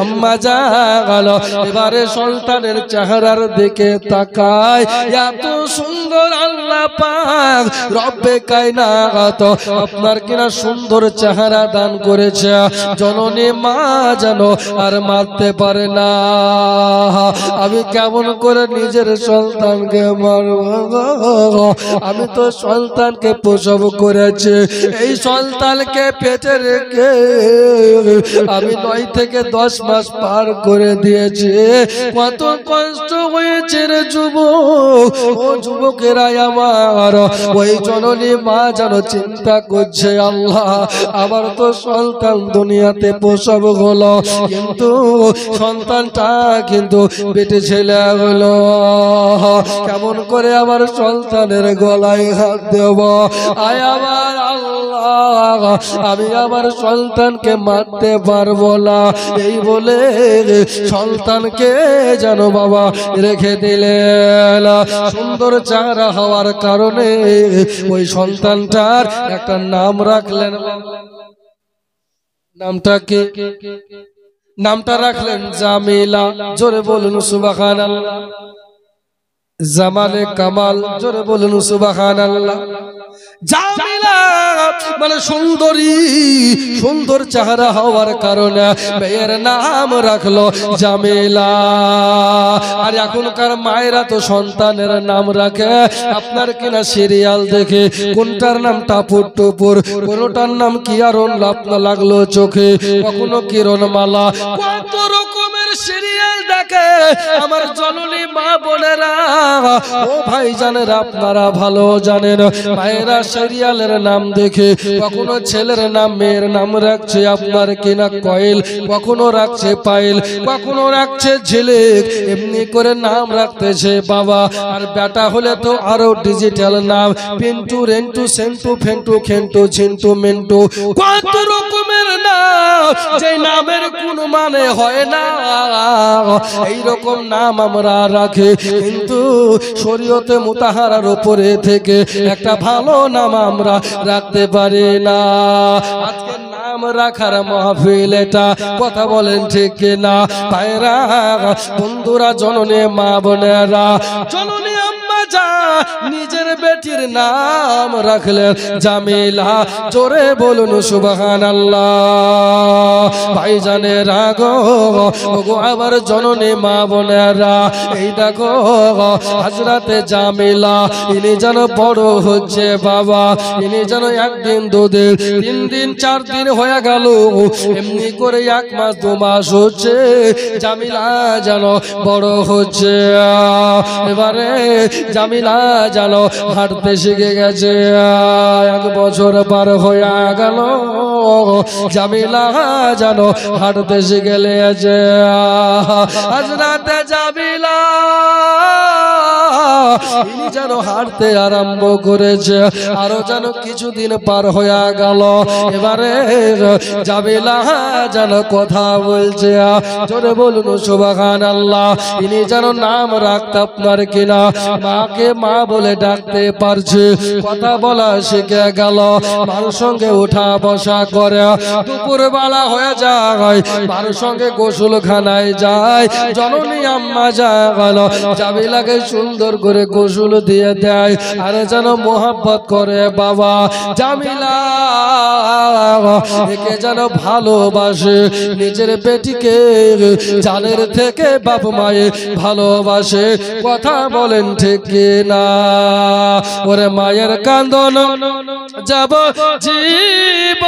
আম্মা জান এবারে সন্তানের চেহারার দিকে তাকায়, এত সুন্দর আল্লাহ পাক রব্বে কায়নাত আপনার কিনা সুন্দর চেহারা দান করেছে। জননী মা যেন আর মারতে পারে না। আমি কেমন করে নিজের সন্তানকে মারব? আমি তো সন্তানকে প্রসব করেছি, এই সন্তানকে পেটে রেখে আমি 9 থেকে 10 মাস পার করে দিয়েছি। কত কষ্ট হয়েছে রে যুবক, ও যুবকেরা আমার, ওই জননী মা যেন চিন্তা করছে, আল্লাহ আমার তো সন্তান দুনিয়াতে প্রসব হলো, কিন্তু সন্তানটা কিন্তু বেটে ছেলে হলো, কেমন করে আমার সন্তানের গলায় হাত দেব? আয় আমার আল্লাহ, আমি আমার সন্তানকে মারতে পারবো না। এই বলে সন্তানকে যেন বাবা রেখে দিলেন। সুন্দর চেহারা হওয়ার কারণে ওই সন্তানটার একটা নাম রাখলেন। নামটা কি? নামটা রাখলেন জামিলা। জোরে বলুন সুবহানাল্লাহ। জামালে কামাল, জোরে বলুন সুবহানাল্লাহ। জামিলা মানে সুন্দরী, সুন্দর চেহারা হওয়ার কারণে মেয়ের নাম রাখলো জামিলা। আর এখনকার মায়েরা তো সন্তানের নাম রাখে আপনার কিনা সিরিয়াল দেখে, কোনটার নাম টাপুর টুপুর, কোনটার নাম কি আর লাগলো চোখে, কখনো কিরণমালা, কত রকমের সিরিয়াল দেখে আমার জননী মা বোনেরা। ও ভাই জানেন, আপনারা ভালো জানেন, মায়েরা সিরিয়ালের নাম দেখে কখনো ছেলের নাম মেয়ের নাম রাখছে আপনার কিনা কয়েল, কখনো রাখছে পায়েল, কখনো রাখছে ঝিলিক, এমনি করে নাম রাখতেছে বাবা। আর বেটা হলে তো আরো ডিজিটাল নাম, পিন্টু রেন্টু সেন্টু ফেন্টু খেন্টু ঝিন্টু মিন্টু, কত রকমের নাম, যে নামের কোনো মানে হয় না। এইরকম নাম আমরা রাখি, কিন্তু শরীয়তে মুতাহারার উপরে থেকে একটা ভালো নাম আমরা রাখতে পারি না। আজকে নাম রাখার মাহফিল এটা, কথা বলেন ঠিক কিনা? ভাইরা বন্ধুরা, জননী মা বোনেরা, জননী আম্মা যা নিজের বেটির নাম রাখলেন জামিলা। জোরে বলুন সুবহানাল্লাহ। ভাইজানেরা গো, আমার জননী মা বোনেরা, এই দেখো হযরতে জামিলা, ইনি যেন বড় হচ্ছে বাবা, ইনি যেন 1 দিন 2 দিন 3 দিন 4 দিন হয়ে গেল, এমনি করে 1 মাস 2 মাস হচ্ছে, জামিলা যেন বড় হচ্ছে। এবারে জামিলা যেন হাঁটতে শিখে গেছে। 1 বছর পার হয়ে গেল, জামিলা যেন হাঁটতে শিখে গেছে। হযরতে জামিলা ইনি যেন হাঁটতে আরম্ভ করেছে, আরো যেন কিছুদিন পার হয়ে গেল। এবারে জামিলা যেন কথা বলছে, জোরে বলুন সুবহানাল্লাহ। ইনি যেন নাম রাখতে আপনার কিনা মাকে মা বলে ডাকতে পারছে, কথা বলা শিখে গেল, মার সঙ্গে উঠা বসা করে, দুপুর বেলা হয়ে যায় মার সঙ্গে গোসলখানায় যায়। জননী আম্মা গেল জামিলাকে সুন্দর করে গোসল দিয়ে দেয়, আর যেন মোহাব্বত করে বাবা। জামিলা একে যেন ভালোবাসে, নিজের বেটিকে জানের থেকে বাপ মায়ে ভালোবাসে, কথা বলেন ঠিক না? ওরে মায়ের কান্দন যাব জীব,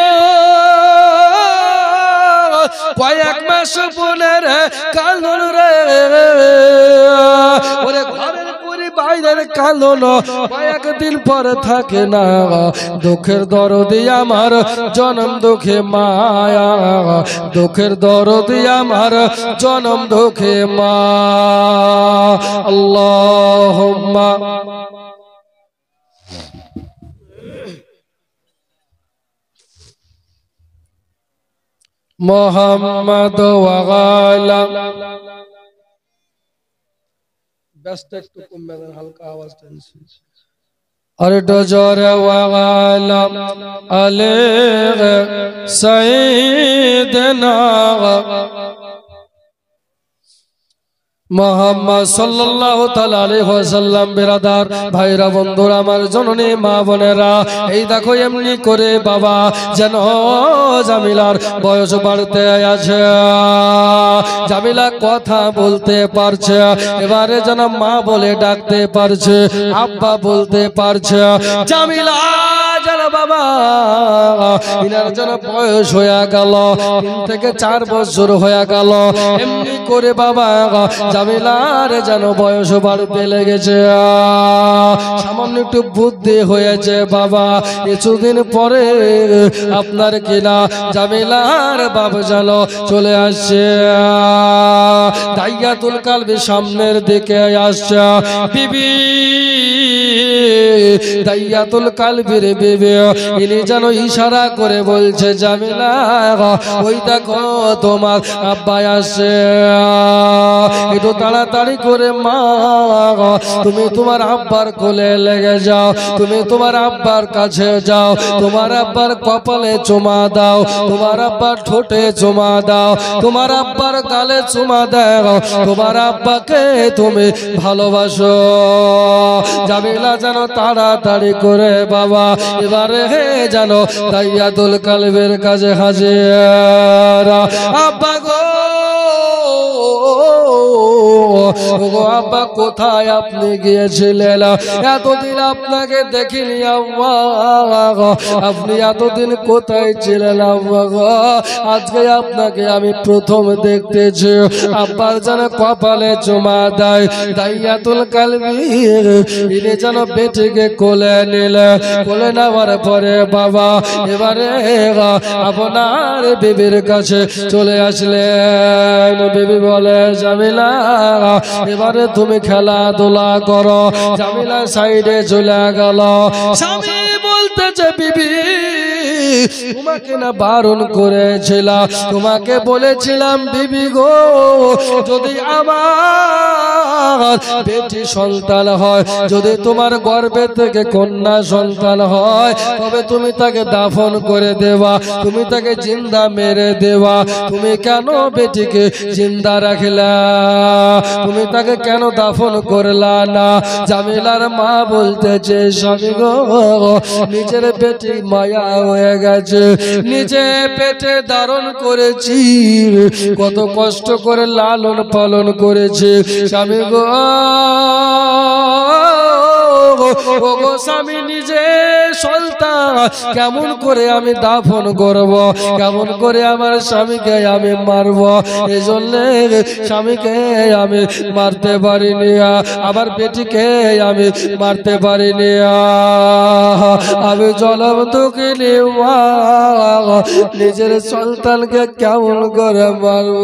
কয়েক মাস বোনের কান্দন রে, ওরে ঘরের বাইরের কান্দন কয়েকদিন পরে থাকে না। দুঃখের দরদি আমার জনম দুঃখে মায়া, দুঃখের দরদি আমার জনম দুঃখে মা। আল্লাহুম্মা মুহাম্মদ ওয়া আলা। ব্যস্ত একটু কমবে, হালকা আওয়াজ টেনছে। और डोजर वालम अले सईदना মোহাম্মদ সাল্লাল্লাহু তাআলা আলাইহি ওয়াসাল্লাম। বিরাদার ভাইরা বন্ধুরা আমার জননী মা বোনেরা, এই দেখো এমনি করে বাবা যেন জামিলার বয়স বাড়তে আছে, জামিলা কথা বলতে পারছে, এবারে যেন মা বলে ডাকতে পারছে, আব্বা বলতে পারছে। জামিলা যেন বাবা ইনার যেন বয়স হয়ে গেল, 3 থেকে 4 বছর হয়ে গেল। এমনি করে বাবা জামিলার যেন বয়স বাড়তে লেগেছে, সামান্য একটু বুদ্ধি হয়েছে বাবা। কিছুদিন পরে আপনার কিনা জামিলার বাবা যেন চলে আসছে, দাইয়াতুল কালবি সামনের দিকে আসছে। বিবি দাইয়াতুল কালবির বিবি ইনি যেন ইশারা করে বলছে, জামিলা ওই দেখো তোমার আব্বা আসছে, একটু তাড়াতাড়ি করে মা তুমি তোমার আব্বার কোলে লেগে যাও, তুমি তোমার আব্বার কাছে যাও, তোমার আব্বার কপালে চুমা দাও, তোমার আব্বার ঠোঁটে চুমা দাও, তোমার আব্বার গালে চুমা দাও, তোমার আব্বাকে তুমি ভালোবাসো। জামিলা যেন তাড়াতাড়ি করে বাবা এবারে যেন দাইয়াতুল কালবের কাছে হাজির। আব্বা গো, আব্বা কোথায় আপনি গিয়েছিলেন? এতদিন আপনাকে দেখিনি আব্বা, আপনি এতদিন কোথায় ছিলেন আব্বা গো? আজকে আপনাকে আমি প্রথম দেখতেছি। আব্বার যেন কপালে চুমা দেয় দাইয়াতুল কালবি, ইনি যেন বেটিকে কোলে নিলে, কোলে নেওয়ার পরে বাবা এবারে আপনার বিবির কাছে চলে আসলেন। বিবি বলে, জামিলা এবারে তুমি খেলাধুলা করো। জামিলা সাইডে চলে গেল। স্বামী বলতেছে, বিবি তোমাকে না বারণ করেছিলাম, তোমাকে বলেছিলাম বিবি গো যদি আমার বেটি সন্তান হয়, যদি তোমার গর্ভে থেকে কন্যা সন্তান হয়, তবে তুমি তাকে দাফন করে দেবা, তুমি তাকে জিন্দা মেরে দেবা। তুমি কেন বেটিকে জিন্দা রাখলা? তুমি তাকে কেন দাফন করলা না? জামিলার মা বলতেছে, স্বামী গো নিজের বেটি মায়া হয়ে গেছে, নিজে পেটে ধারণ করেছি, কত কষ্ট করে লালন পালন করেছে। স্বামী গো, ওগো স্বামী নিজে সন্তান কেমন করে আমি দাফন করব, কেমন করে আমার স্বামীকে আমি মারব? এই জন্য স্বামীকে আমি মারতে পারিনি, আমার বেটিকে আমি মারতে পারিনি, আমি জলম দুঃখিনী মা, নিজের সন্তানকে কেমন করে মারব?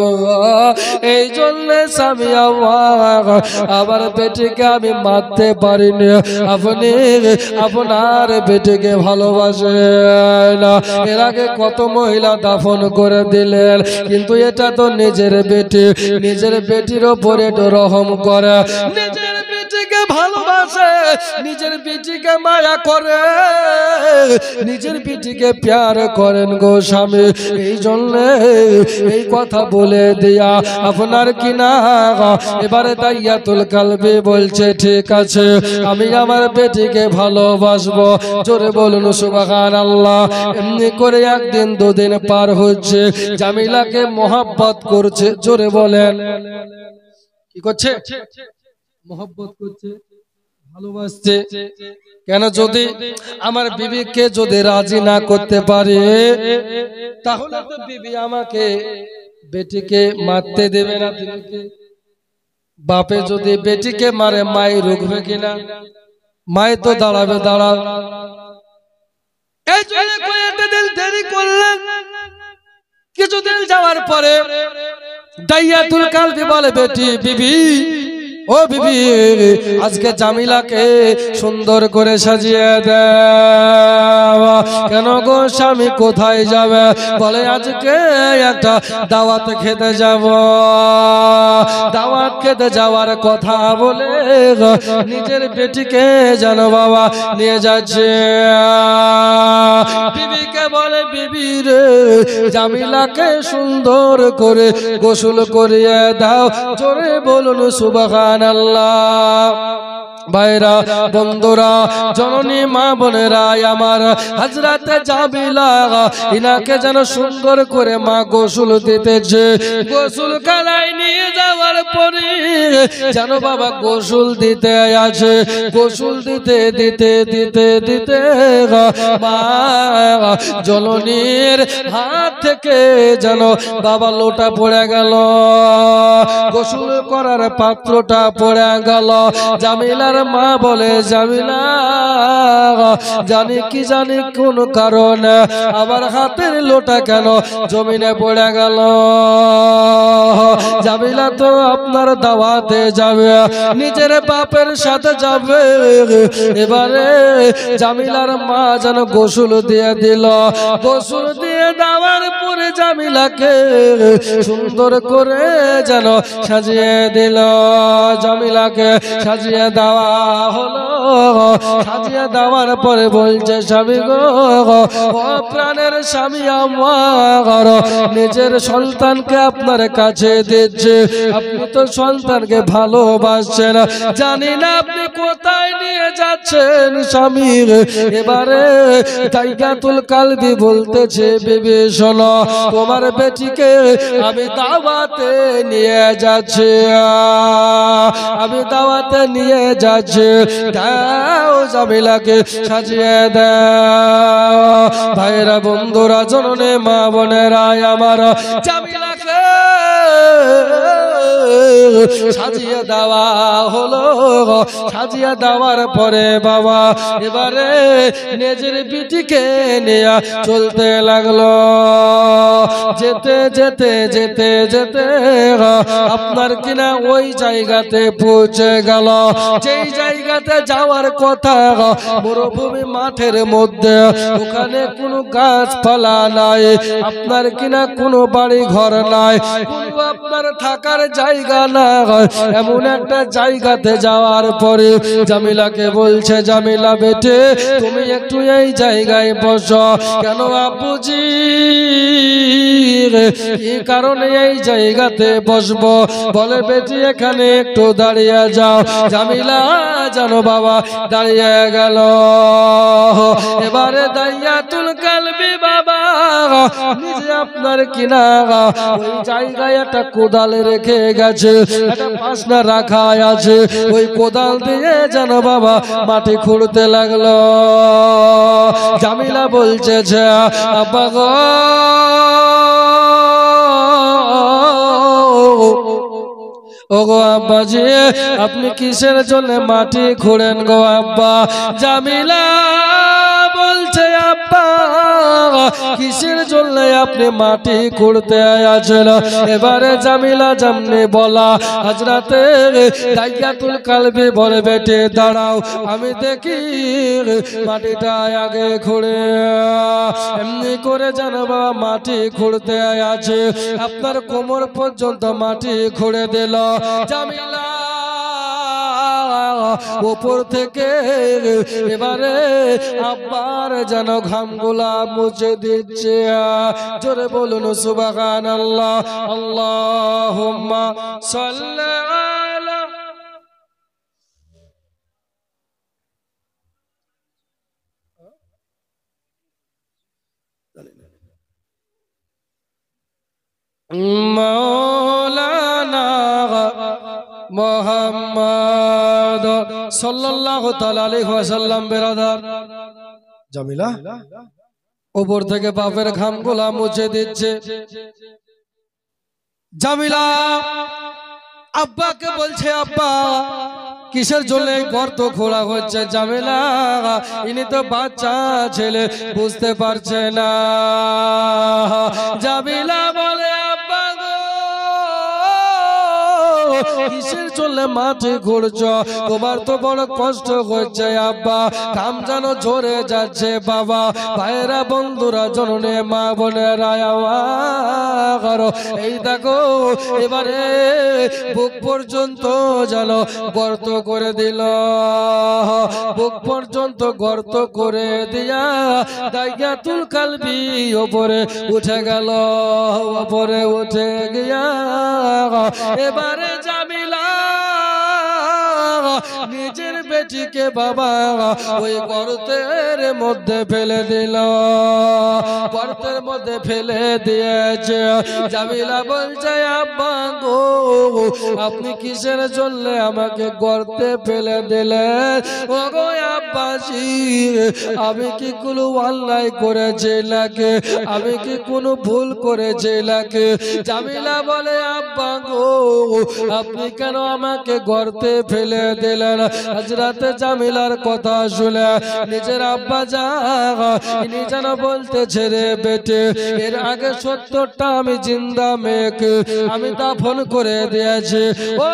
এই জন্য স্বামী আমার বেটিকে আমি মারতে পারিনি। আপনি আপনার বেটিকে ভালোবাসেন। এর আগে কত মহিলা দাফন করে দিলেন, কিন্তু এটা তো নিজের বেটি, নিজের বেটির ওপরে রহম করে, নিজের বেটিকে ভালোবাসে, নিজের বেটিকে মায়া করে, নিজের বেটিকে প্যার করেন গো স্বামী। এই জন্য এই কথা বলে দিয়া আপনার কিনা এবারে দাইয়াতুল কালবি বলছে, ঠিক আছে আমি আমার বেটিকে ভালোবাসবো। জোরে বলুন সুবহানাল্লাহ। এমনি করে একদিন দুদিন পার হচ্ছে, জামিলাকে মোহাব্বত করছে। জোরে বলেন, কি করছে? মোহাব্বত করছে, ভালোবাসছে। কেন? যদি আমার বিবিকে যদি রাজি না করতে পারে, তাহলে তো বিবি আমাকে বেটিকে মারতে দেবে না। বাপে যদি বেটিকে মারে মাই রুখবে কিনা? মাই তো দাঁড়াবে, দাঁড়া। এই জন্য কয়েকটা দিন দেরি করলেন। কিছুদিন যাওয়ার পরে দাইয়াতুল কালবি বলে, বেটি বিবি ও বিবি আজকে জামিলাকে সুন্দর করে সাজিয়ে দাও। কেন গো স্বামী কোথায় যাবে? বলে আজকে একটা দাওয়াত খেতে যাব। দাওয়াত খেতে যাওয়ার কথা বলে নিজের বেটিকে যেন বাবা নিয়ে যাচ্ছে। বিবিকে বলে বিবি রে জামিলাকে সুন্দর করে গোসল করিয়ে দাও। জোরে বলুন সুবহানাল্লাহ। ভাইরা বন্ধুরা জননী মা বোনেরা আমার হযরতে জামিলা ইনাকে যেন সুন্দর করে মা গোসল দিতেছে। গোসল খানায় নিয়ে যাওয়ার পরে যেন বাবা গোসল দিতে আছে। গোসল দিতে দিতে দিতে দিতে মা জননীর হাত থেকে যেন বাবা লোটা পড়ে গেল, গোসল করার পাত্রটা পড়ে গেল। জামিলার মা বলে জামিলা জানি কি জানি কোন কারণে আমার হাতের লোটা কেন জমিনে পড়ে গেল। জামিলা তো আপনার দাওয়াতে যাবে, নিজের বাপের সাথে যাবে। এবারে জামিলার মা যেন গোসল দিয়ে দিল। গোসল দিয়ে দেওয়ার পরে জামিলাকে সুন্দর করে যেন সাজিয়ে দিল। জামিলাকে সাজিয়ে দেওয়া হলো। সাজিয়ে দেওয়ার পরে বলছে স্বামী গো, ও প্রাণের স্বামী আমার নিজের সন্তানকে আপনার কাছে দিচ্ছে। আপনি তো সন্তানকে ভালোবাসছেন, জানি না আপনি কোথায় নিয়ে যাচ্ছেন স্বামী। এবারে জায়গাতুল কালবি বলতেছে বিবি শোনো, তোমার বেটিকে আমি দাওয়াতে নিয়ে যাচ্ছি, আমি দাওয়াতে নিয়ে যাচ্ছি। দাও জামিলাকে সাজিয়ে দাও। ভাইরা বন্ধুরা জননী মা বোনেরা আমার জামিলাকে সাজিয়ে দেওয়া হলো। সাজিয়ে দেওয়ার পরে বাবা এবারে নিজের বিটিকে নিয়ে চলতে লাগলো। যেতে যেতে যেতে যেতে আপনার কিনা ওই জায়গাতে পৌঁছে গেল যেই জায়গাতে যাওয়ার কথা, মরুভূমি মাঠের মধ্যে। ওখানে কোনো গাছপালা নাই, আপনার কিনা কোনো বাড়ি ঘর নাই, কোনো আপনার থাকার জায়গা না। এমন একটা জায়গাতে যাওয়ার পরে জামিলাকে বলছে জামিলা বেটে তুমি একটু এই জায়গায় বসো। কেন আব্বুজি? এই কারণে এই জায়গাতে বসবো। বলে বেটি এখানে একটু দাঁড়িয়ে যাও। জামিলা জানো বাবা দাঁড়িয়ে গেল। এবারে দাইয়াতুল কালবি বাবা নিজে আপনার কিনা ওই জায়গায় একটা কোদাল রেখে গেছে, একটা পাশনা রাখা আছে। ওই কোদাল দিয়ে জানো বাবা মাটি খুঁড়তে লাগলো। জামিলা বলছে আব্বা গো, ওগো আব্বাজি আপনি কিসের জন্য মাটি খুঁড়েন গো আব্বা? জামিলা বলছে আব্বা কিসের জন্য আপনি মাটি খুঁড়তে আছেন? এবারে জামিলা জামনে বলা হযরতে দাইয়াতুল কালবি বলে বেটে দাঁড়াও, আমি দেখি মাটিটা আগে খুঁড়ে। এমনি করে জানো বাবা মাটি খুঁড়তে আছে, আপনার কোমর পর্যন্ত মাটি খুঁড়ে দিল। জামিলা উপর থেকে এবারে আব্বার যেন ঘামগুলা মুছে দিচ্ছে। জোরে বলুন সুবহানাল্লাহ। আল্লাহুম্মা সাল্লি আলা মাওলানা মুহাম্মদ সাল্লাল্লাহু তাআলা আলাইহি ওয়াসাল্লাম। বেরাদার জামিলা উপর থেকে বাপের ঘামগুলা মুছে দিচ্ছে। জামিলা আব্বাকে বলছে আব্বা কিসের জন্য গর্ত খোঁড়া হচ্ছে? জামিলা ইনি তো বাচ্চা ছেলে বুঝতে পারছে না। জামিলা বলে আব্বা গো কিসের জন্য মাঠে ঘুরছ? তোমার তো বড় কষ্ট হচ্ছে আব্বা, কাম যেন ঝরে যাচ্ছে বাবা। ভাইরা বন্ধুরা জননে মা বোনেরা আমার, এই দেখো এবারে বুক পর্যন্ত যেন গর্ত করে দিল, বুক পর্যন্ত গর্ত করে দিয়া দাইয়াতুল কালবি ওপরে উঠে গেল, ওপরে উঠে গিয়া এবারে জামিলা নিজের বেটিকে বাবা ওই গর্তের মধ্যে ফেলে দিল, গর্তের মধ্যে ফেলে দিয়েছে। জামিলা বলছে আব্বা গো, আপনি কিসের জন্য আমাকে গর্তে ফেলে দিলেন? ও গো আব্বাজি, আমি কি কোনো অন্যায় করেছি নাকি? আমি কি কোনো ভুল করেছি নাকি? জামিলা বলে আব্বা গো, আপনি কেন আমাকে গর্তে ফেলে দিলেন? হযরত জামিলার কথা শুনে নিজের আব্বা ইনি যেন বলতেছে রে বেটে, এর আগে 70টা আমি জিন্দা মেয়েকে আমি দাফন করে দিয়েছি। ও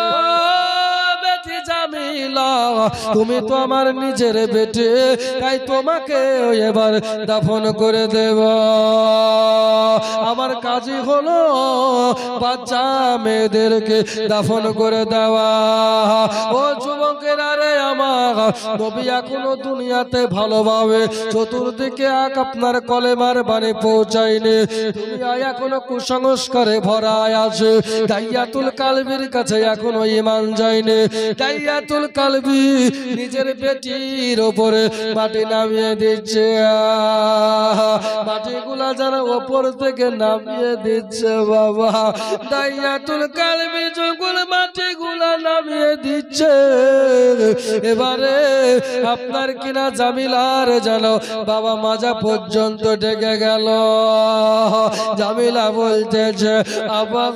বেটি জামিলা, তুমি তো আমার নিজের বেটে, তাই তোমাকে এবার দাফন করে দেব। আমার কাজই হলো বাচ্চা মেয়েদেরকে দাফন করে দেওয়া। ও যুবকেরা রে আমার, নবী এখনো দুনিয়াতে ভালোভাবে চতুর্দিকে আপনার কলেমার বাণী পৌঁছায়নি, দুনিয়ায় এখনো কুসংস্কারে ভরা আছে। দাইয়াতুল কালবির কাছে এখনো ঈমান যায়নি। দাইয়াতুল কালবি নিজের বেটির উপরে মাটি নামিয়ে দিচ্ছে, মাটিগুলা যারা উপর থেকে নামিয়ে দিচ্ছে বাবা। দাইয়াতুল কালবি যখন মাটিগুলা নামিয়ে দিচ্ছে, এবারে আপনার কিনা জামিলার যেন বাবা মাজা পর্যন্ত ডেকে গেল। জামিলা বলতেছে আব্বা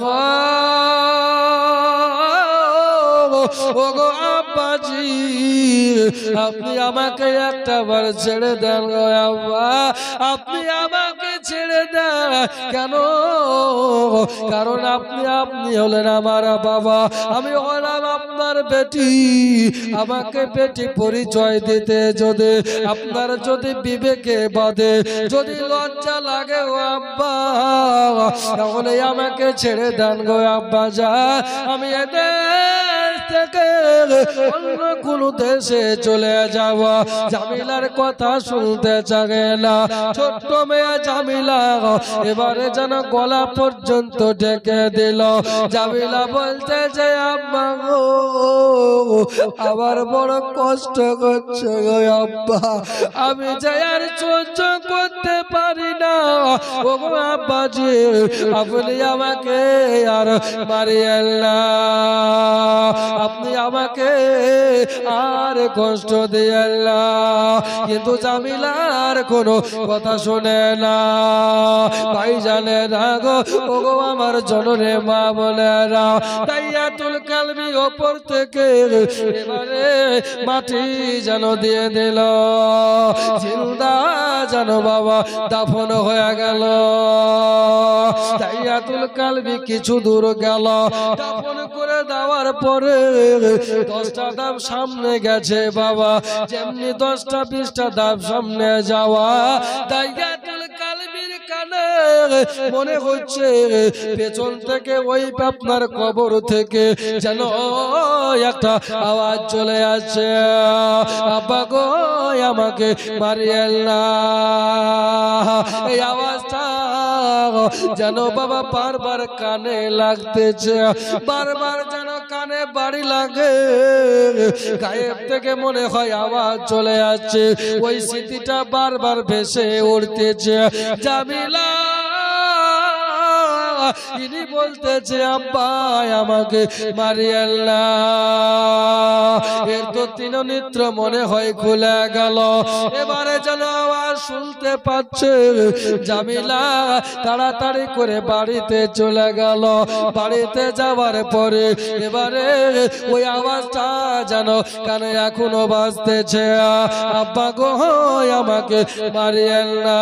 ওগো আব্বাজি, আপনি আমাকে একটা বার ছেড়ে দেন গো আব্বা, আপনি আমাকে ছেড়ে দেন। কেন? কারণ আপনি হলেন আমার বাবা, আমি হলাম আপনার বেটি। আমাকে বেটি পরিচয় দিতে যদি আপনার যদি বিবেকে বাদে যদি লজ্জা লাগে ও আব্বা, তাহলে আমাকে ছেড়ে দেন গো আব্বা যা। আমি এদের থেকে অন্য কোন দেশে চলে যাব। জামিলার কথা শুনতে চাগে না ছোট্ট মেয়ে জামিলা, এবারে যেন গলা পর্যন্ত ঢেকে দিল। জামিলা বলতে যে আব্বা গো, আমার বড় কষ্ট করছে গো আব্বা, আমি যে আর সহ্য করতে পারি না। ও গো আব্বাজি, আপনি আমাকে আর মারিয়েন না, আপনি আমাকে আর কষ্ট দিয়েন না। কিন্তু জামিলার কোনো কথা শুনে না, ভাই জানে না গো। ও গো আমার জননে মা বোনেরা, দাইয়াতুল কালবি ওপর থেকে এবারে মাটি যেন দিয়ে দিল, জিন্দা যেন বাবা দাফন হয়ে গেল। দাইয়াতুল কালবি কিছু দূর গেল, দাফন করে দেওয়ার পরে 10টা ধাপ সামনে গেছে বাবা, যেমনি 10টা 20টা ধাপ সামনে যাওয়া, দাইয়াতুল কালবির কানে মনে হচ্ছে পেছন থেকে ওই আপনার কবর থেকে যেন একটা আওয়াজ চলে আসছে, আব্বা গো আমাকে মারিয়েন না। এই আওয়াজটা যেন বাবা বারবার কানে লাগতেছে, বারবার যেন কানে বাড়ি লাগে, গায়েব থেকে মনে হয় আওয়াজ চলে আসছে, ওই স্মৃতিটা বারবার ভেসে উঠতেছে। জামিলা ইনি বলতেছে আব্বা আমাকে মারিয়েন না। এর তো তিন নেত্র মনে হয় খুলে গেল, এবারে যেন আওয়াজ শুনতে পাচ্ছে। জামিলা তাড়াতাড়ি করে বাড়িতে চলে গেল। বাড়িতে যাওয়ার পরে এবারে ওই আওয়াজটা যেন কানে এখনো বাজতেছে, আব্বা গো আমাকে মারিয়েন না।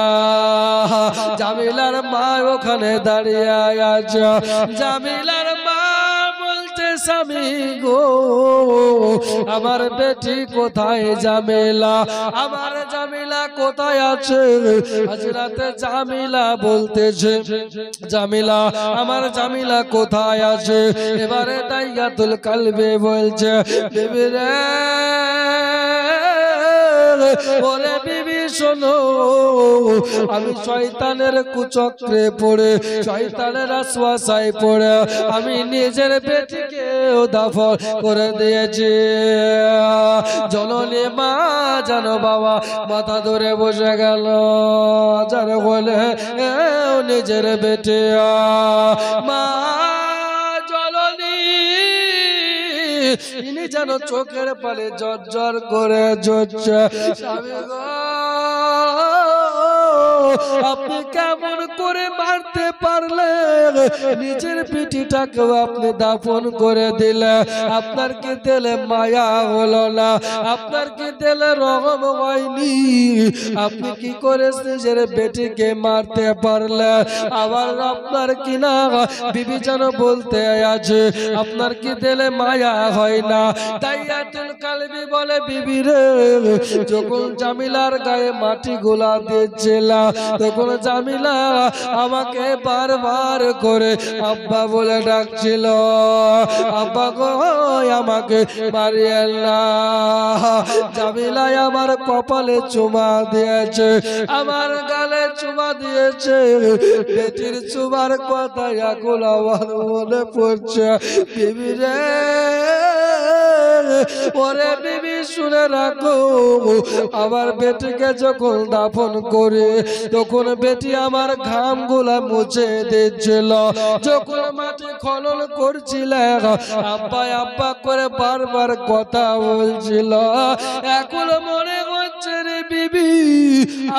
জামিলার মা ওখানে দাঁড়িয়ে আছে, জামিলার মা বলছে স্বামী গো আমার বেটি কোথায় জামিলা, আমার জামিলা কোথায় আছে? হযরত জামিলা বলতেছে জামিলা আমার জামিলা কোথায় আছে? এবারে দাইয়াতুল কালবে বলছে বিবি রে ওরে বিবি শোনো, আমি শয়তানের কুচক্রে পড়ে শয়তানের ওয়াসওয়াসায় পড়ে আমি নিজের বেটিকে দাফন করে দিয়েছি। জননী মা জানো বাবা মাথা ধরে বসে গেল, জানো বলে নিজের বেটে মা ইনি যেন চোখের পালে ঝরঝর করে ঝরছে। স্বামী গো আপনি কেমন করে মারতে পারলেন? নিজের পিঠিটাকেও আপনি দাফন করে দিলেন। আপনার কি দিলে মায়া হলো না? আপনার কি দিলে রহম হয়নি? আপনি কি করে নিজের বেটিকে মারতে পারলেন? আবার আপনার কি না বিবি যেন বলতে আছে আপনার কি দিলে মায়া হয় না? দাইয়াতুল কালবি বলে বিবি রে যখন জামিলার গায়ে মাটি গোলা দিয়েছিল তখন জামিলা আমাকে বারবার করে আব্বা বলে ডাকছিল, আব্বা গো আমাকে মারিয়েন না। জামিলা আমার কপালে চুমা দিয়েছে, আমার গালে চুমা দিয়েছে, বেটির চুমার কথা এখন আমার মনে পড়ছে। বিবি রে ওরে বিবি শুনে রাখো, আমার বেটিকে যখন দাফন করে তখন বেটি আমার ঘাম গুলা মুছে দিচ্ছিল, যখন মাটি খনন করছিল আব্বা আব্বা করে বারবার কথা বলছিল। এখন মনে হচ্ছে রে বিবি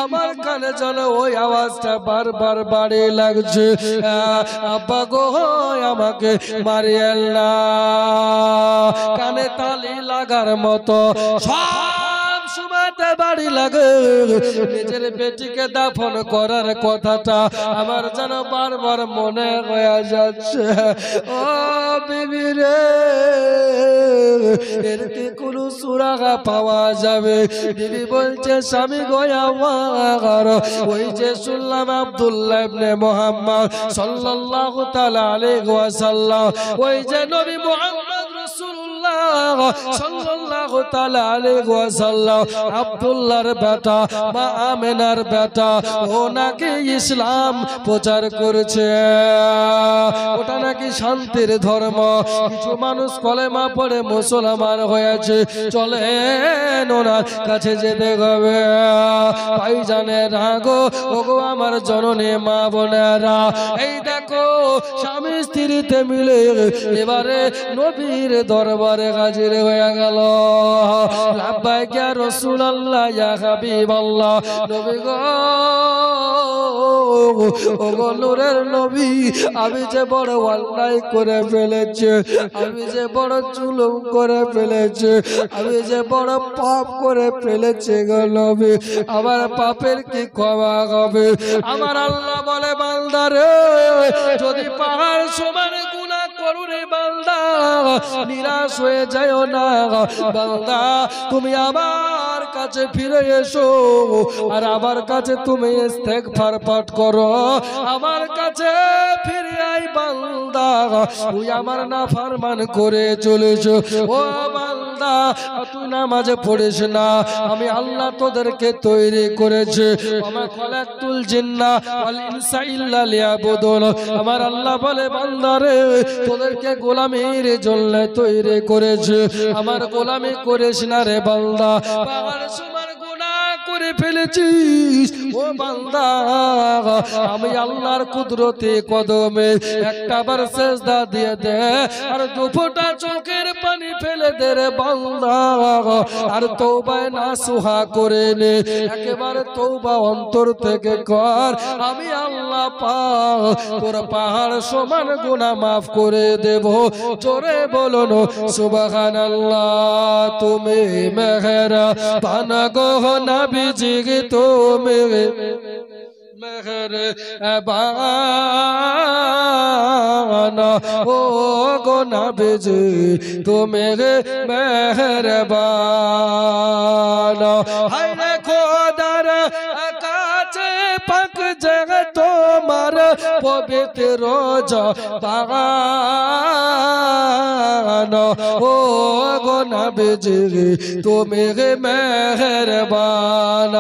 আমার কানে যেন ওই আওয়াজটা বারবার বাড়ে লাগছে, আব্বা গো আমাকে মারিয়েন না। কানে তালি লাগার মতো সব সময়তে বাড়ি লাগে, নিজের বেটিকে দাফন করার কথাটা আমার যেন বারবার মনে হয়ে যাচ্ছে। ও বিবি রে এর কি কোনো সুরাহা পাওয়া যাবে? বিবি বলছে স্বামী গো আমার ওই যে শুনলাম আব্দুল্লাহ ইবনে মুহাম্মদ সাল্লাল্লাহু তাআলা আলাইহি ওয়াসাল্লাম, ওই যে নবী মুহাম্মদ রাসূলুল্লাহ সাল্লাল্লাহু তাআলা আলাইহি ওয়াসাল্লাম আব্দুল্লাহর বেটা মা আমেনার বেটা ও নাকি ইসলাম প্রচার করেছে, ওটা নাকি শান্তির ধর্ম। কিছু মানুষ কলেমা পড়ে মুসলমান হয়েছে, চলেন ওনার কাছে যেতে হবে। ভাইজানের আগো ওগো আমার জননী মা বোনেরা, এই দেখো স্বামী স্ত্রীতে মিলে এবারে নবীর দরবারে হাজির হয়ে গেল। লাব্বাইক ইয়া রাসূলুল্লাহ ইয়া হাবিবাল্লাহ, নবী গো ওগো নূরের নবী আমি যে বড় অন্যায় করে ফেলেছি, আমি যে বড় জুলুম করে ফেলেছি, আমি যে বড় পাপ করে ফেলেছি গো নবী, আমার পাপের কি ক্ষমা হবে? আমার আল্লাহ বলে বান্দা রে যদি পাহাড় সমান গুনাহ করো রে বান্দা নিরাশ হয়ে যাও না বান্দা, তুমি আমার কাছে ফিরে এসো আর আমার কাছে তুমি ইস্তেগফার পাঠ করো, আমার কাছে ফিরে আই বান্দা তুই আমার নাফরমান করে চলেছো। ও বান্দা তুই নামাজ পড়িস না, আমি আল্লাহ তোদেরকে তৈরি করেছি, আমার খলাকতুল জিন্না ওয়াল ইনসা ইল্লা লিয়াবুদুন। আমার আল্লাহ বলে বান্দা রে তোদেরকে গোলামির জন্য তৈরি করেছি, আমার গোলামি করিস না রে বান্দা। পাহাড় সমান গুনাহ করে ফেলেছিস ও বান্দা, আমি আল্লাহর কুদরতে কদমে একটাবার সিজদা দিয়ে দে আর দুফোঁটা চোখের পানি ফেলে দে রে বান্দা, আর তওবায় নাসুহা করে নে, একেবারে তওবা অন্তর থেকে কর, আমি আল্লাহ পাক তোর পাহাড় সমান গুনাহ মাফ করে দেব। জোরে বলুন সুবহানাল্লাহ। তুমি মেহেরবান গো নবীজি তুমি মেহেরবান ओ गो नबीजी তুমি মেহেরবান হায় রে খোদার কাছে পাক জায়গা তোমার পবিত্র বাগান ও গো নবীজি তুমি মেহেরবান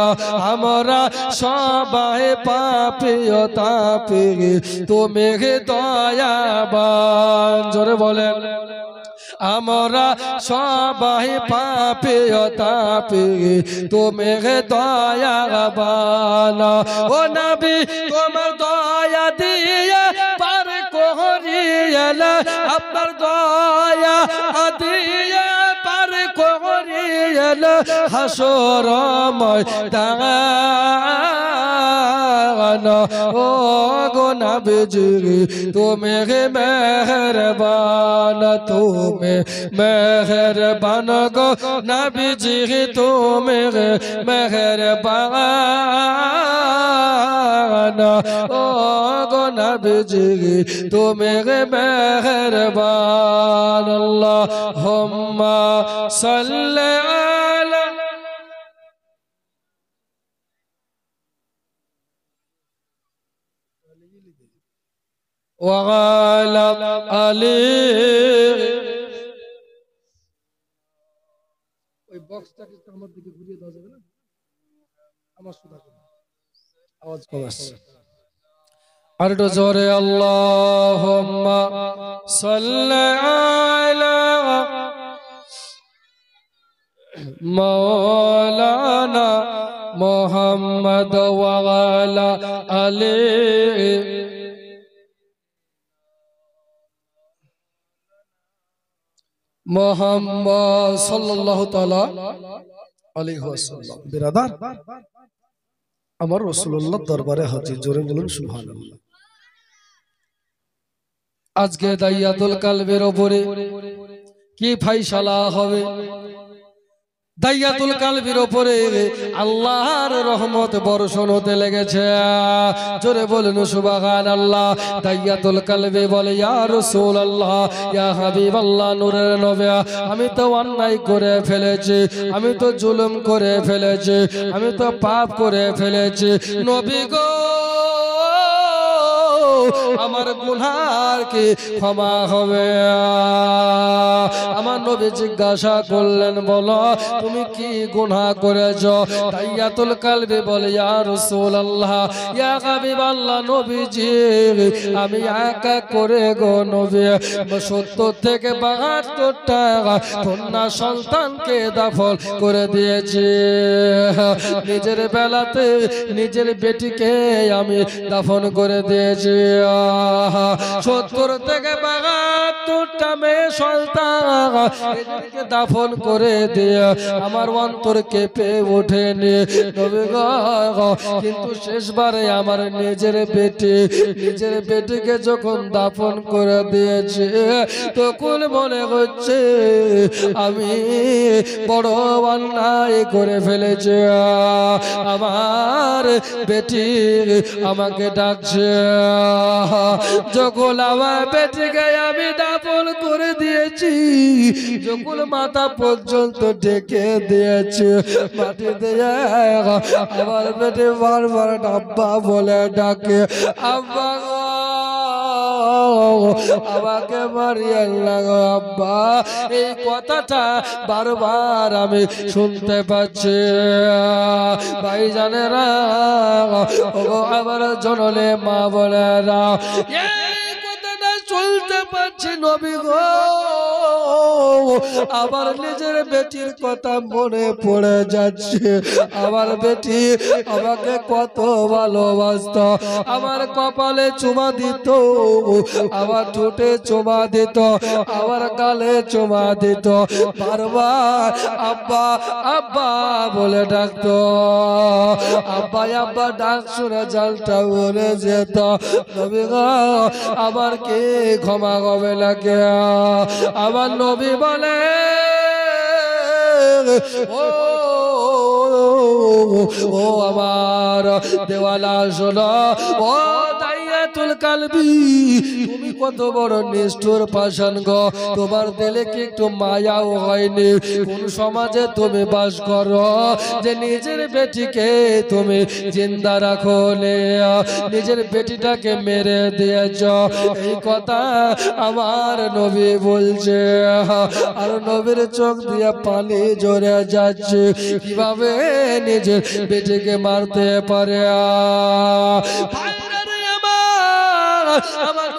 আমরা সবাই পাপী ও তাপী তুমি দয়াবান জোরে বলেন আমরা সবাই পাপী ও তাপী তুমি দয়াবান ও নবী তোমার দয়া দিয়ে পার করিয়ালা আপনার দয়া দিয়ে পার করিয়ালা হাসর ময়দান ও গো নবীজি তুমি মেহেরবান তুমি মেহেরবান গো নবীজি তুমি মেহেরবান ও গো নবীজি তুমি মেহেরবান আল্লাহুম্মা সাল্লি আলা وعلى آله ওই বক্সটাকে আমার দিকে ঘুরিয়ে দাও যাবে না আমার সুদা আওয়াজ কম আসছে আর একটু জোরে আল্লাহুম্মা সাল্লি আলা মাওলানা মুহাম্মদ ওয়া আলা আলিহি মুহাম্মদ সাল্লাল্লাহু তাআলা আলাইহি ওয়াসাল্লাম বিরাদার আমার রাসূলুল্লাহ দরবারে হাজির জোরে বলুন সুবহানাল্লাহ আজকে দাইয়াতুল কালবের উপরে কি ফায়সালা হবে দাইয়াতুল কালবের উপরে আল্লাহর রহমত বর্ষণ হতে লেগেছে জোরে বলুন সুবহানাল্লাহ দাইয়াতুল কালবে বলে ইয়া রাসূলুল্লাহ ইয়া হাবিবাল্লাহ নূরের নবী আমি তো অন্যায় করে ফেলেছি আমি তো জুলুম করে ফেলেছি আমি তো পাপ করে ফেলেছি নবী গো আমার গুনাহ কি ক্ষমা হবে আমার নবী জিজ্ঞাসা করলেন বলো তুমি কি গুনাহ করেছো দাইয়াতুল কালবে বলে ইয়া রাসূলুল্লাহ ইয়া হাবিবাল্লাহ নবীজি আমি একা করে গো নবী 70 থেকে 72টা কন্যা সন্তানকে দাফন করে দিয়েছি নিজের বেলাতে নিজের বেটিকে আমি দাফন করে দিয়েছি 70 থেকে 72টা মেয়ে সন্তান এদেরকে দাফন করে দিয়ে আমার অন্তর কেঁপে ওঠেনি নবী গো কিন্তু শেষবারে আমার নিজের বেটিকে যখন দাফন করে দিয়েছে তখন মনে হচ্ছে আমি বড় অন্যায় করে ফেলেছি আমার বেটি আমাকে ডাকছে যখন আমার বেটিকে আমি দাফন করে দিয়েছি যখন মাথা পর্যন্ত ঢেকে দিয়েছি মাটি দিয়ে আমার বেটি বারবার আব্বা বলে ডাকে আব্বা আমাকে মারিয়েন না গো আব্বা এই কথাটা বারবার আমি শুনতে পাচ্ছি ভাইজানেরা ও আমার জনলে মা বলেরা এই কথাটা শুনতে পাচ্ছি নবী গো আমার নিজের বেটির কথা মনে পড়ে যাচ্ছে আমার বেটি আমাকে কত ভালোবাসতো আমার কপালে চুমা দিত আমার ঠোঁটে চুমা দিত আমার গালে চুমা দিত বারবার আব্বা আব্বা বলে ডাকতো আব্বা আব্বা ডাক শুনে জালটা উড়ে যেত নবী গো আমার কে ক্ষমা হবে লাগে আমার নবী বলে ও আমার দেওয়ালা শোনো ও দাইয়াতুল কালবি, তুমি কত বড় নিষ্ঠুর পাষাণ গো, তোমার দিলে কি একটু মায়াও হয়নি? কোন সমাজে তুমি বাস করো যে নিজের বেটিকে তুমি জিন্দা রাখো, নিজের বেটিটাকে মেরে দিয়েছ? এই কথা আমার নবী বলছে, আর নবীর চোখ দিয়ে পানি ঝরে যাচ্ছে। কিভাবে নিজের বেটিকে মারতে পারে? আমার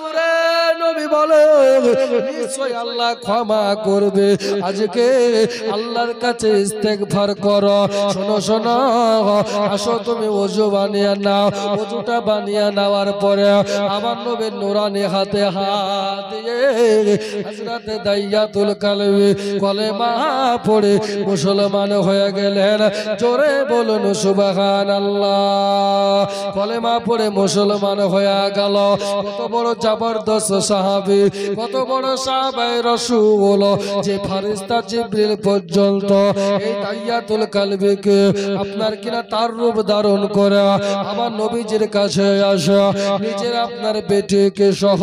নবী বলে নিশ্চয় আল্লাহ ক্ষমা করবে। আজকে আল্লাহর কাছে ইস্তেগফার করো। শোনো শোনো, আসো তুমি ওযু বানিয়ে নাও। ওযুটা বানিয়ে নেওয়ার পরে আমার নবীর নুরানি হাতে হাত দিয়ে হযরত দাইয়াতুল কালবি কলেমা পড়ে মুসলমান হয়ে গেলেন। জোরে বলুন সুবহানাল্লাহ। কলেমা পড়ে মুসলমান হয়ে গেল। কত বড় জবরদস্ত সাহাবী, কত বড় সাহাবায়ে রাসূল, যে ফেরেশতা জিবরিল পর্যন্ত এই দাইয়াতুল কালবিকে আপনার কিনা তার রূপ ধারণ করে আমার নবীজির কাছে আসে। নিজের আপনার বেটিকে সহ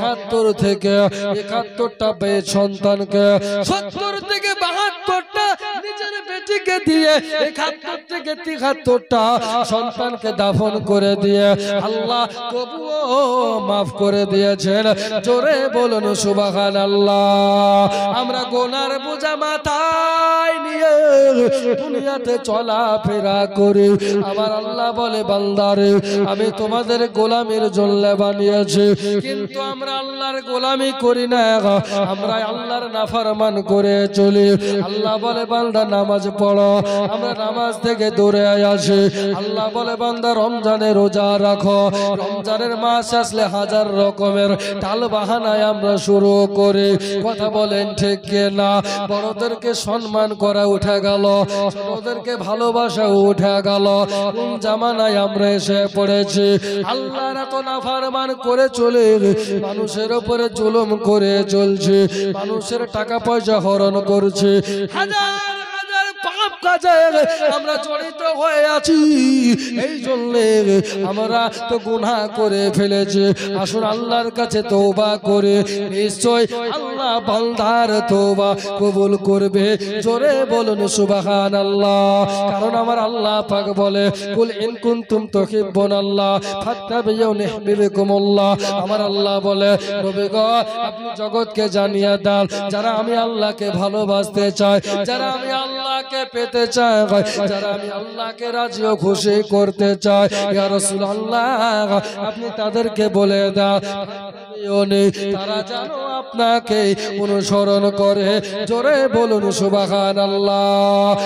৭৩ থেকে ৭১টা পেয়ে সন্তানকে, ৭০ থেকে ৭২টা নিজের বেটিকে দিয়ে ৭১ থেকে ৭৩টা সন্তানকে দাফন করে দিয়ে আল্লাহ তবুও মাফ করে দিয়েছেন। জোরে বলুন সুবহানাল্লাহ। আমরা গুনার বোঝা মাথায় নিয়ে দুনিয়াতে চলাফেরা করি। আমার আল্লাহ বলে, বান্দারে আমি তোমাদের গোলামের জন্য বানিয়েছি, কিন্তু আমরা আল্লাহর গোলামি করি না, আমরা আল্লাহর নাফরমান করে চলি। আল্লাহ বলে, বান্দা নামাজ পড়ো, আমরা নামাজ থেকে দূরে আসি। আল্লাহ বলে, বান্দা রমজানে রোজা রাখো, রমজানের মাস আসলে হাজার রকমের টাল বাহানায় আমরা শুরু করি। কথা বলেন ঠিক না? বড়দেরকে সম্মান করা উঠে গেল, ছোটদেরকে ভালোবাসা উঠে গেল। কোন জামানায় আমরা এসে পড়েছি? আল্লাহর এত নাফরমান করে চলে মানুষের উপরে জুলুম করে চলছে, মানুষের টাকা পয়সা হরণ করছে, হাজার পাপ কাজে আমরা জড়িত হয়ে আছি। এই জন্য আমরা তো গুনাহ করে ফেলেছি। আসুন আল্লাহর কাছে তওবা করে, নিশ্চয় আল্লাহ বান্দার তওবা কবুল করবে। জোরে বলুন সুবহানাল্লাহ। কারণ আমার আল্লাহ পাক বলে, কুল ইন কুনতুম তুহিব্বুনাল্লাহ ফাত্তাবিউনি ইউহিব্বুকুমুল্লাহ। আমার আল্লাহ বলে, নবী গো আপনি জগৎকে জানিয়ে দেন, যারা আমি আল্লাহকে ভালোবাসতে চায়, যারা আমি আল্লাহকে পেতে চায়, যারা আমি আল্লাহকে রাজি ও খুশি করতে চাই, ইয়া রাসূলুল্লাহ আপনি তাদেরকে বলে দাও তারা যেন আপনাকে অনুসরণ করে। জোরে বলুন সুবহানাল্লাহ।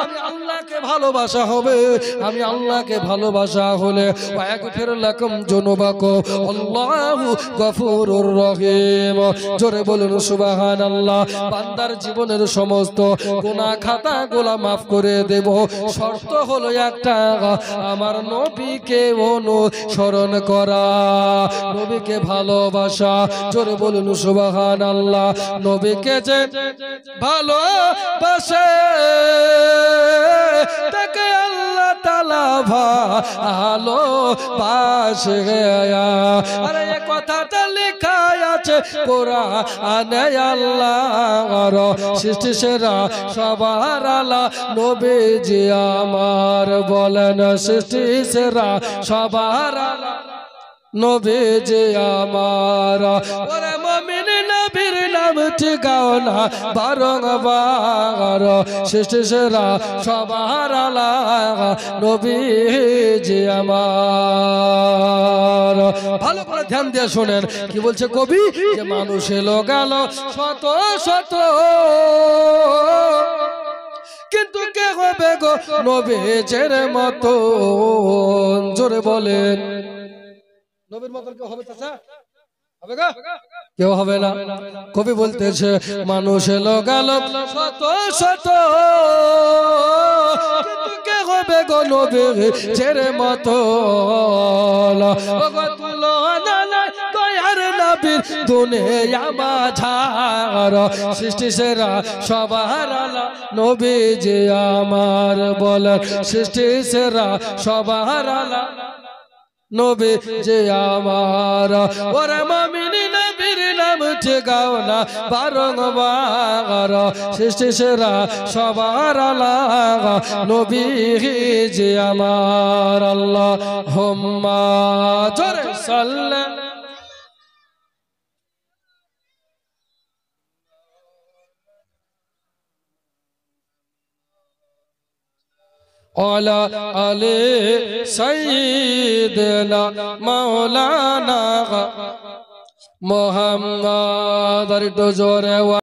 আমি আল্লাহকে ভালোবাসা হবে, আমি আল্লাহকে ভালোবাসা হলে ওয়াগফির লাকুম যুনুবাকুম আল্লাহু গফুরুর রহিম। জোরে বলুন সুবহানাল্লাহ। বান্দার জীবনের সমস্ত গুনাহ খাতাগুলো maaf করে দেব, শর্ত হলো একটা, আমার নবীকে অনুসরণ করা, নবীকে ভালোবাসা। জোরে বলুন সুবহানাল্লাহ। নবীকে যে ভালোবাসে তাকে আল্লাহ তাআলা ভালোবাসে। আরে এই কথাটা লেখা আছে কোরআনে, আল্লাহর সৃষ্টি সেরা সবার আলা নবীজি আমার, বলেন সৃষ্টি সেরা সবার আলা নবীজি আমার। ওরে মুমিন নবীর নাম ঠিকাও না বারংবার, সৃষ্টি সেরা সবার আলা নবীজি আমার। ভালো করে ধ্যান দিয়ে শোনেন কি বলছে কবি, যে মানুষ এলো গেল শত শত, কিন্তু কে হবে গো নবীজের মতো? জোরে বলেন, নবীর মতন কেউ হবে? চাচা হবে গো? কেউ হবে না। কবি বলতেছে মানুষ এলো গেল শত শত, কিন্তু কে হবে গো নবীজের মতো? নবীর দুনিয়া মাঝার সৃষ্টি সেরা সবার আলা নবী যে আমার বলেন সৃষ্টি সেরা সবার আলা নবী যে আমার ওরে মুমিনি নবীর নাম গাও না বারংবার সৃষ্টি সেরা সবার আলা নবী যে আমার আল্লাহুম্মা জোরে সাল্লি আলা আলে সাইয়্যিদিনা মাওলানা মুহাম্মদ আর একটু জোরে